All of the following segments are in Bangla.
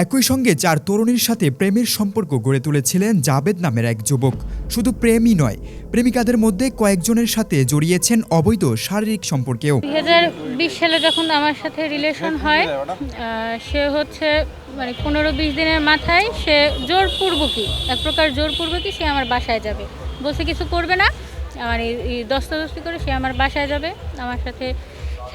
একই সঙ্গে ৪ তরুণীর সাথে প্রেমের সম্পর্ক গড়ে তুলেছিলেন জাবেদ নামের এক যুবক। শুধু প্রেমই নয়, প্রেমিকাদের মধ্যে কয়েকজনের সাথে জড়িয়েছেন অবৈধ শারীরিক সম্পর্কেও। 2020 সালে যখন আমার সাথে রিলেশন হয়, সে হচ্ছে মানে 15-20 দিনের মাথায় সে জোরপূর্বকই, এক প্রকার জোরপূর্বকই সে আমার বাসায় যাবে বলছে, কিছু করবে না, মানে দস্তাদস্তি করে সে আমার বাসায় যাবে, আমার সাথে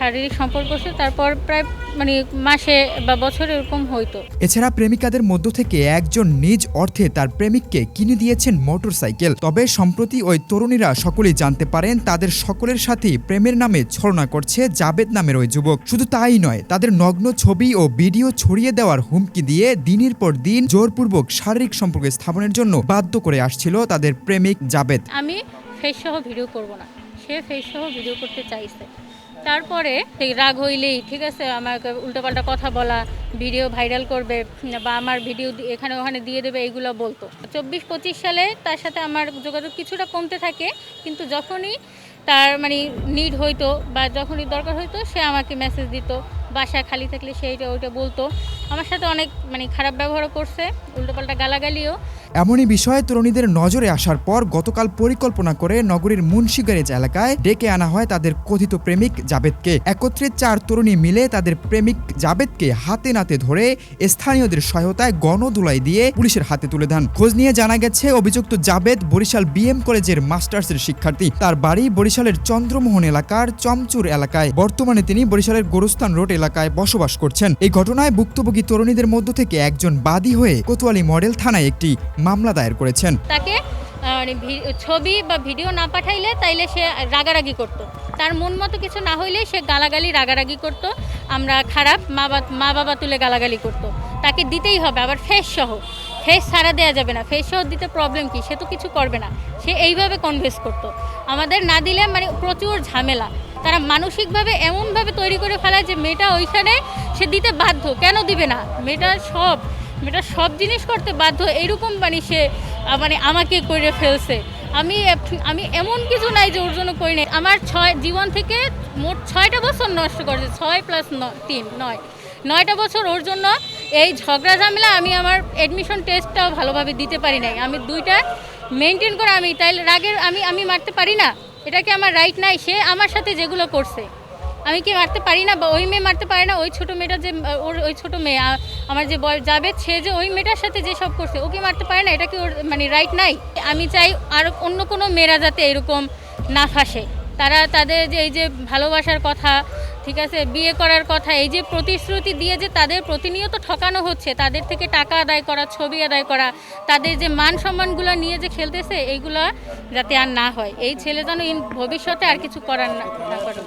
শারীরিক সম্পর্ক করছে। তারপর প্রায় মানে মাসে বা বছরে এরকম হইতো। এছাড়া প্রেমিকাদের মধ্য থেকে একজন নিজ অর্থে তার প্রেমিককে কিনে দিয়েছেন মোটরসাইকেল। তবে সম্প্রতি ওই তরুণীরা সকলেই জানতে পারেন তাদের সকলের সাথেই প্রেমের নামে ছলনা করছে জাবেদ নামের ওই যুবক। শুধু তাই নয়, তাদের নগ্ন ছবি ও ভিডিও ছড়িয়ে দেওয়ার হুমকি দিয়ে দিনের পর দিন জোরপূর্বক শারীরিক সম্পর্ক স্থাপনের জন্য বাধ্য করে আসছিল তাদের প্রেমিক জাবেদ। আমি ফেস সহ ভিডিও করব না, সে ফেস সহ ভিডিও করতে চাইছে। তারপরে রাগ হইলেই ঠিক আছে আমাকে উল্টোপাল্টা কথা বলা, ভিডিও ভাইরাল করবে বা আমার ভিডিও এখানে ওখানে দিয়ে দেবে, এইগুলো বলতো। 24-25 সালে তার সাথে আমার যোগাযোগ কিছুটা কমতে থাকে, কিন্তু যখনই তার মানে নিড হইতো বা যখনই দরকার হইতো সে আমাকে মেসেজ দিত, বাসা খালি থাকলে সে এইটা ওইটা বলতো। আমার সাথে অনেক মানে খারাপ ব্যবহারও করছে, উল্টোপাল্টা গালাগালিও। এমনই বিষয়ে তরুণীদের নজরে আসার পর গতকাল পরিকল্পনা করে নগরীর মুন্সিগঞ্জ এলাকায় ডেকে আনা হয় তাদের কথিত প্রেমিক জাবেদকে। একত্রে ৪ তরুণী মিলে তাদের প্রেমিক জাবেদকে হাতে নাতে ধরে স্থানীয়দের সহায়তায় গণধুলাই দিয়ে পুলিশের হাতে তুলে দেন। খোঁজ নিয়ে জানা গেছে অভিযুক্ত জাবেদ বরিশাল বিএম কলেজের মাস্টার্সের শিক্ষার্থী। তার বাড়ি বরিশালের চন্দ্রমোহন এলাকার চমচুর এলাকায়। বর্তমানে তিনি বরিশালের গোরস্থান রোড এলাকায় বসবাস করছেন। এই ঘটনায় ভুক্তভোগী তরুণীদের মধ্য থেকে একজন বাদী হয়ে কোতোয়ালি মডেল থানায় একটি মামলা দায়ের করেছেন। তাকে ছবি বা ভিডিও না পাঠাইলে তাইলে সে রাগারাগি করত, তার মন মতো কিছু না হইলে সে গালাগালি রাগারাগি করত, আমরা খারাপ মা বাবা তুলে গালাগালি করত। তাকে দিতেই হবে, আবার ফেস সহ, ফেস ছাড়া দেওয়া যাবে না, ফেস সহ দিতে প্রবলেম কি, সে তো কিছু করবে না, সে এইভাবে কনভিন্স করত। আমাদের না দিলে মানে প্রচুর ঝামেলা, তারা মানসিকভাবে এমনভাবে তৈরি করে ফেলায় যে মেয়েটা ওইখানে সে দিতে বাধ্য। কেন দিবে না, মেয়েটা সব জিনিস করতে বাধ্য, এইরকম মানে সে মানে আমাকে করে ফেলছে। আমি এমন কিছু নাই যে ওর জন্য করি নাই। আমার জীবন থেকে মোট 6টা বছর নষ্ট করেছে, 6 + 3 9টা বছর ওর জন্য। এই ঝগড়া ঝামেলা আমি আমার অ্যাডমিশন টেস্টটাও ভালোভাবে দিতে পারি নাই, আমি 2টা মেনটেন করে আমি তাইলে রাগের আমি মারতে পারি না, এটা কি আমার রাইট নাই? সে আমার সাথে যেগুলো করছে আমি কি মারতে পারি না? বা ওই মেয়ে মারতে পারে না? ওই ছোটো মেয়েটা যে ওই ছোটো মেয়ে আমার যে যাবে, সে যে ওই মেয়েটার সাথে যেসব করছে ও কি মারতে পারে না? এটা কি ওর মানে রাইট নাই? আমি চাই আর অন্য কোনো মেয়েরা যাতে এরকম না ফাঁসে। তারা তাদের যে এই যে ভালোবাসার কথা, ঠিক আছে, বিয়ে করার কথা, এই যে প্রতিশ্রুতি দিয়ে যে তাদের প্রতিনিয়ত ঠকানো হচ্ছে, তাদের থেকে টাকা আদায় করা, ছবি আদায় করা, তাদের যে মান সম্মানগুলো নিয়ে যে খেলতেছে, এইগুলো যাতে আর না হয়। এই ছেলে যেন ভবিষ্যতে আর কিছু করার না করে।